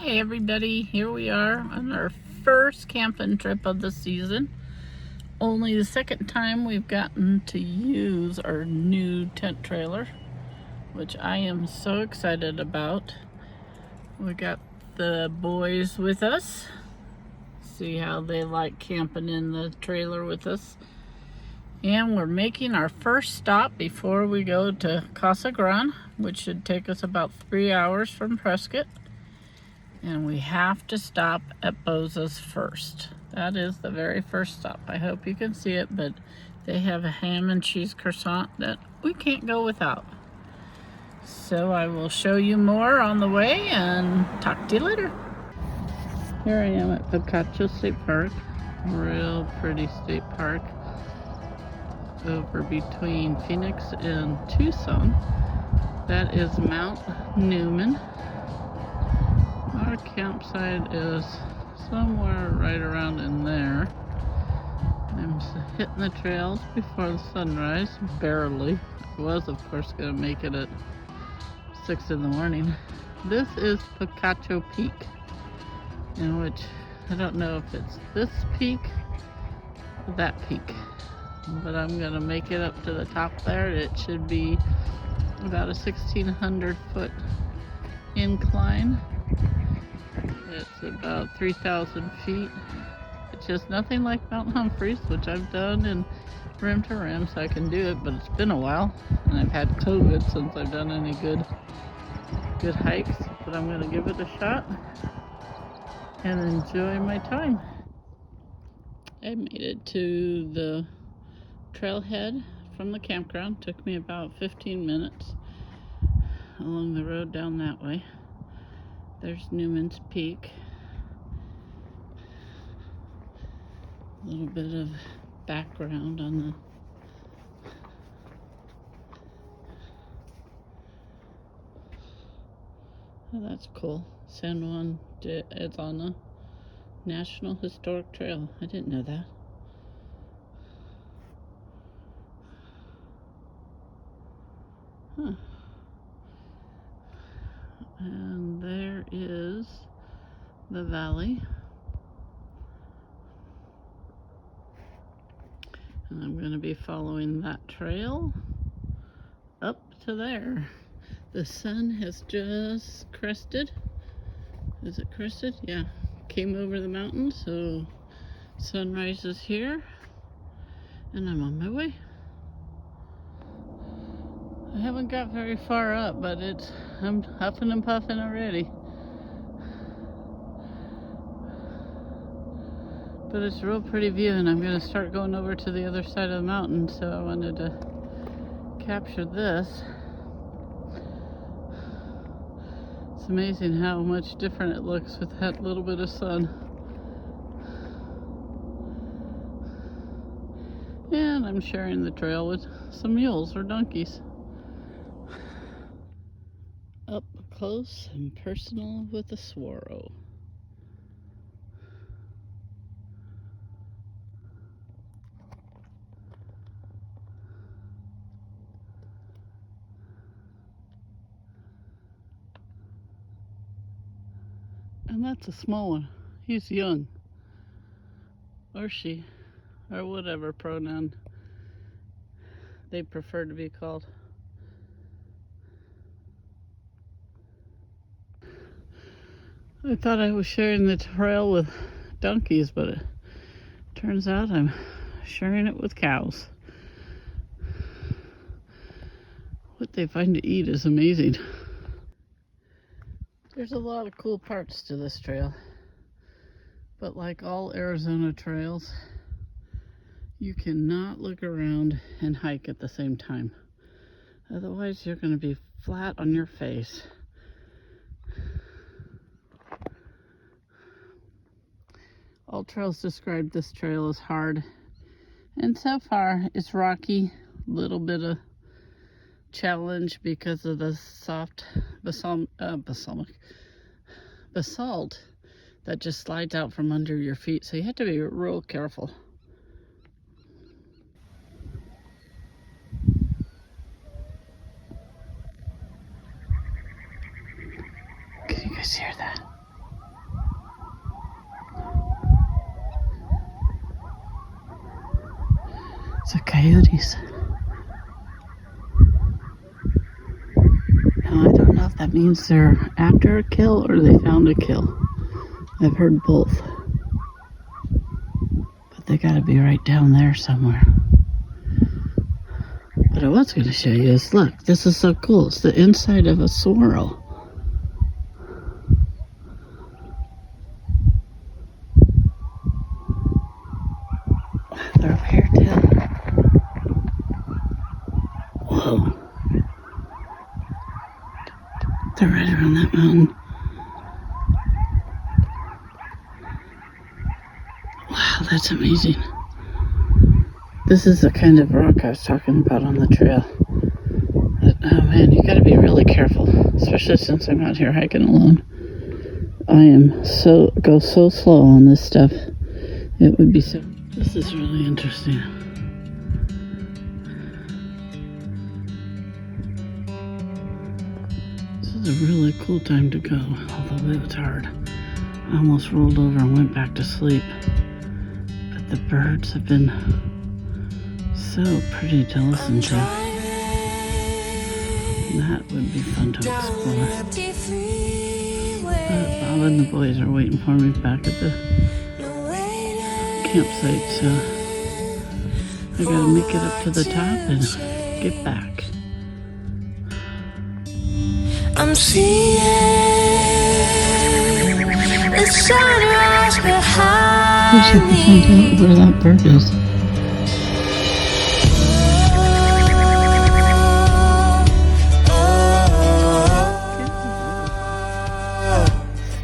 Hey everybody, here we are on our first camping trip of the season. Only the second time we've gotten to use our new tent trailer, which I am so excited about. We got the boys with us. See how they like camping in the trailer with us. And we're making our first stop before we go to Casa Grande, which should take us about 3 hours from Prescott. And we have to stop at Boza's first. That is the very first stop. I hope you can see it, but they have a ham and cheese croissant that we can't go without. So I will show you more on the way and talk to you later. Here I am at Picacho State Park. Real pretty state park over between Phoenix and Tucson. That is Mount Newman. Our campsite is somewhere right around in there. I'm hitting the trails before the sunrise, barely. I was, of course, going to make it at 6 in the morning. This is Picacho Peak, in which I don't know if it's this peak or that peak, but I'm going to make it up to the top there. It should be about a 1,600 foot incline. It's about 3,000 feet. It's just nothing like Mount Humphreys, which I've done in rim to rim, so I can do it, but it's been a while, and I've had COVID since I've done any good hikes, but I'm going to give it a shot and enjoy my time. I made it to the trailhead from the campground. Took me about 15 minutes along the road down that way. There's Newman's Peak. A little bit of background on the oh, that's cool. San Juan, it's on a National Historic Trail. I didn't know that. Huh. And there is the valley. And I'm going to be following that trail up to there. The sun has just crested. Is it crested? Yeah. Came over the mountain, so sunrise is here. And I'm on my way. I haven't got very far up, but I'm huffing and puffing already. But it's a real pretty view, and I'm going to start going over to the other side of the mountain, so I wanted to capture this. It's amazing how much different it looks with that little bit of sun. And I'm sharing the trail with some mules or donkeys. Up close and personal with a swallow. And that's a small one. He's young. Or she. Or whatever pronoun they prefer to be called. I thought I was sharing the trail with donkeys, but it turns out I'm sharing it with cows. What they find to eat is amazing. There's a lot of cool parts to this trail, but like all Arizona trails, you cannot look around and hike at the same time. Otherwise, you're going to be flat on your face. All trails describe this trail as hard, and so far it's rocky, little bit of challenge because of the soft basalt that just slides out from under your feet, so you have to be real careful. Can you guys hear that? the coyotes. Now, I don't know if that means they're after a kill or they found a kill. I've heard both. But they gotta be right down there somewhere. But I was going to show you this. Look, this is so cool. It's the inside of a swirl. They're up here too. Whoa. They're right around that mountain. Wow, that's amazing. This is the kind of rock I was talking about on the trail. But, oh man, you gotta be really careful, especially since I'm out here hiking alone. I am go so slow on this stuff. It would be so. This is really interesting. This is a really cool time to go, although it was hard. I almost rolled over and went back to sleep. But the birds have been so pretty to listen to. That would be fun to explore. But Bob and the boys are waiting for me back at the campsite, so I gotta make it up to the top and get back. I'm seeing the sunrise behind I wish I could find out where that bird is.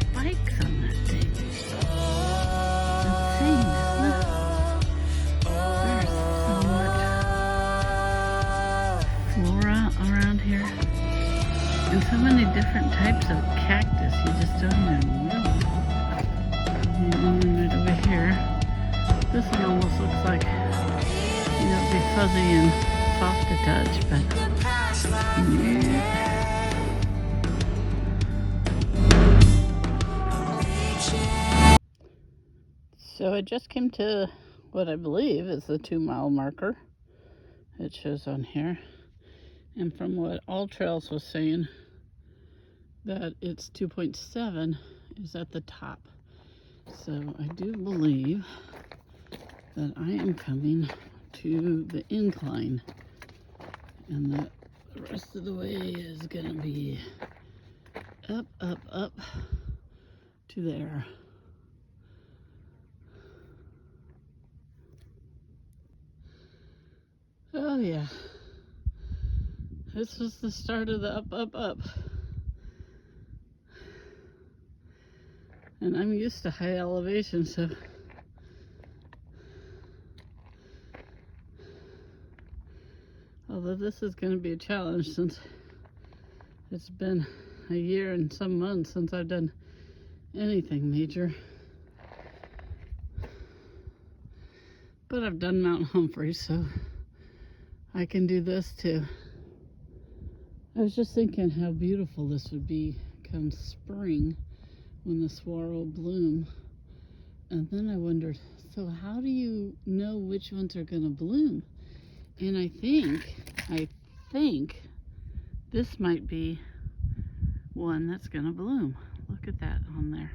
Spikes on that thing. It's insane, isn't it? There's so much flora around here. And so many different types of cactus, you just don't even know. And then right over here, this one almost looks like, it'd be fuzzy and soft to touch, but yeah. So I just came to what I believe is the 2-mile marker. It shows on here. And from what All Trails was saying, that it's 2.7 is at the top. So I do believe that I am coming to the incline. And that the rest of the way is gonna be up, up, up to there. Oh yeah. This was the start of the up, up, up. And I'm used to high elevation, so although this is going to be a challenge since it's been a year and some months since I've done anything major. But I've done Mount Humphrey, so I can do this too. I was just thinking how beautiful this would be come spring when the saguaro bloom. And then I wondered, so how do you know which ones are going to bloom? And I think this might be one that's going to bloom. Look at that on there.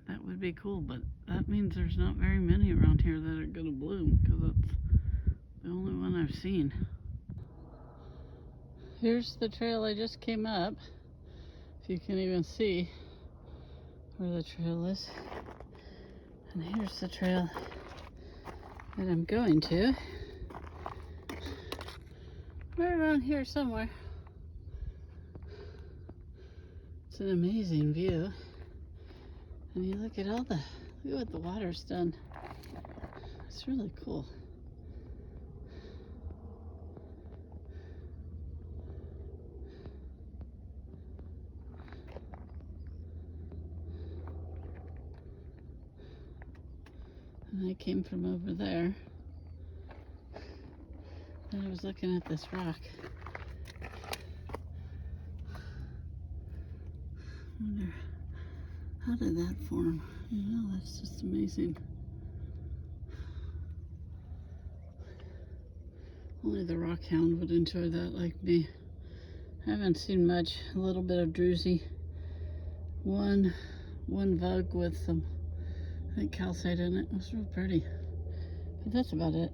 That would be cool, but that means there's not very many around here that are going to bloom, because that's the only one I've seen. Here's the trail I just came up. If you can even see where the trail is. And here's the trail that I'm going to. Right around here somewhere. It's an amazing view. And you look at look at what the water's done. It's really cool. And I came from over there. And I was looking at this rock. I wonder, how did that form? You know, that's just amazing. Only the rockhound would enjoy that like me. I haven't seen much. A little bit of druzy. One bug with some, I think, calcite in it. It was real pretty. But that's about it.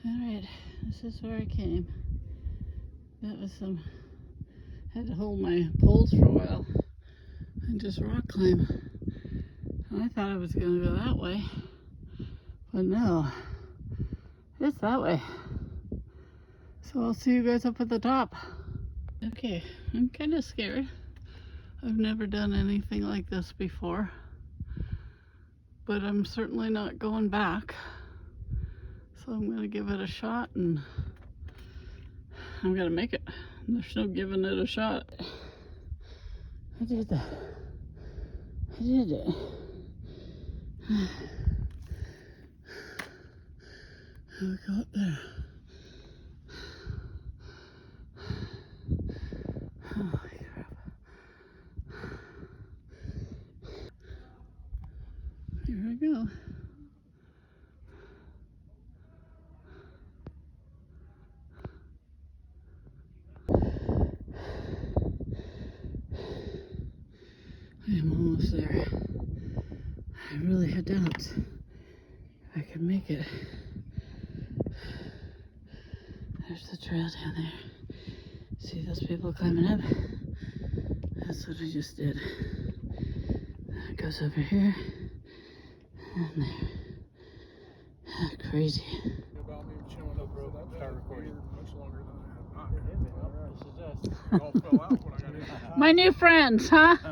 Alright, this is where I came. That was some, had to hold my poles for a while and just rock climb. I thought I was going to go that way, but no, it's that way. So I'll see you guys up at the top. Okay, I'm kind of scared. I've never done anything like this before, but I'm certainly not going back. So I'm going to give it a shot, and I'm going to make it. There's no giving it a shot. I did that. I did it. We go up there. Holy crap. Here we go. I am almost there. I really had doubts I could make it. There's the trail down there. See those people climbing up? That's what I just did. It goes over here and there. Crazy. My new friends, huh? How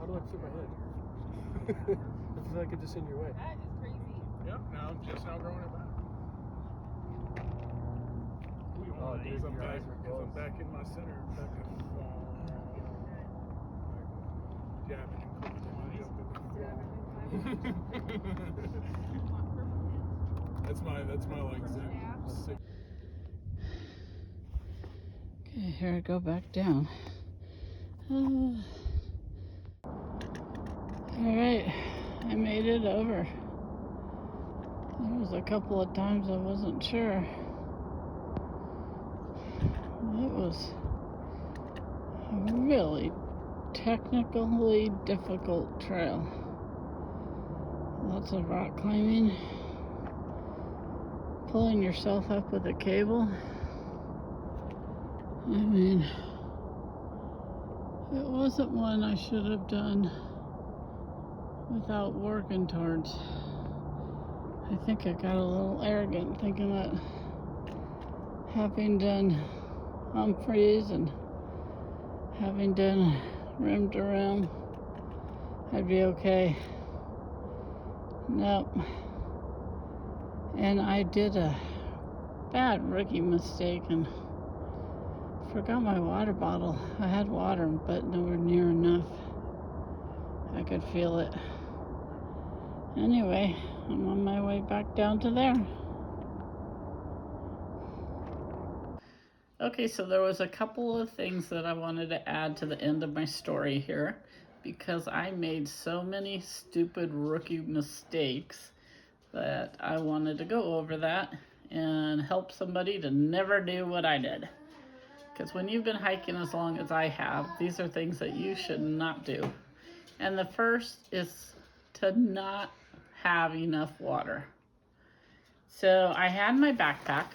do I flip my head? I feel like it's just in your way. That is crazy. Yep, now I'm just now growing it back. Oh, dude, I'm your back, eyes are closed. I'm back in my center, back in jabbing and that's my like sick. Okay, here I go back down. Alright, I made it over. There was a couple of times I wasn't sure. It was a really technically difficult trail. Lots of rock climbing, pulling yourself up with a cable. I mean, it wasn't one I should have done without working towards. I think I got a little arrogant thinking that having done Humphreys and having done rim to rim, I'd be okay. Nope. And I did a bad rookie mistake and forgot my water bottle. I had water, but nowhere near enough. I could feel it. Anyway, I'm on my way back down to there. Okay, so there was a couple of things that I wanted to add to the end of my story here, because I made so many stupid rookie mistakes that I wanted to go over that and help somebody to never do what I did. Because when you've been hiking as long as I have, these are things that you should not do. And the first is to not have enough water. So I had my backpack,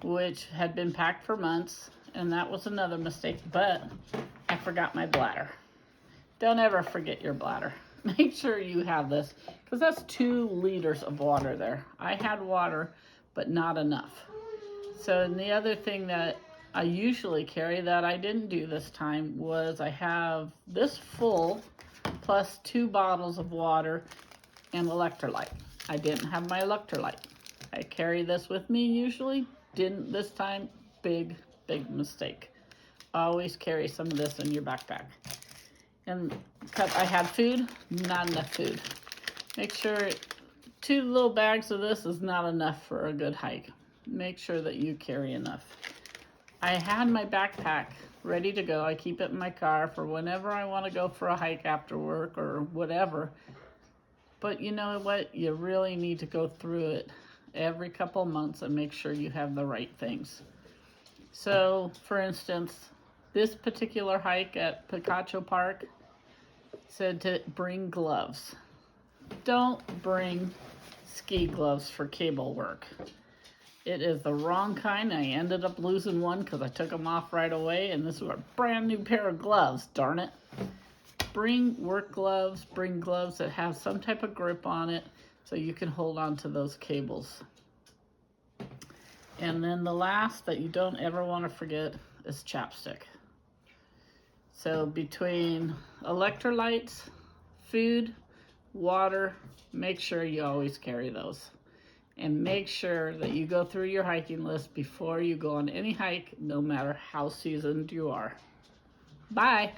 which had been packed for months, and that was another mistake, but I forgot my bladder. Don't ever forget your bladder. Make sure you have this, because that's 2 liters of water there. I had water, but not enough. So, and the other thing that I usually carry that I didn't do this time was I have this full plus 2 bottles of water and electrolyte. I didn't have my electrolyte. I carry this with me usually. Didn't this time. Big mistake. Always carry some of this in your backpack. And I had food, not enough food. Make sure 2 little bags of this is not enough for a good hike. Make sure that you carry enough. I had my backpack ready to go. I keep it in my car for whenever I want to go for a hike after work or whatever. But you know what? You really need to go through it every couple months and make sure you have the right things. So, for instance, this particular hike at Picacho Park said to bring gloves. Don't bring ski gloves for cable work. It is the wrong kind. I ended up losing one because I took them off right away, and this was a brand new pair of gloves, darn it. Bring work gloves, bring gloves that have some type of grip on it so you can hold on to those cables. And then the last that you don't ever want to forget is chapstick. So between electrolytes, food, water, make sure you always carry those. And make sure that you go through your hiking list before you go on any hike, no matter how seasoned you are. Bye.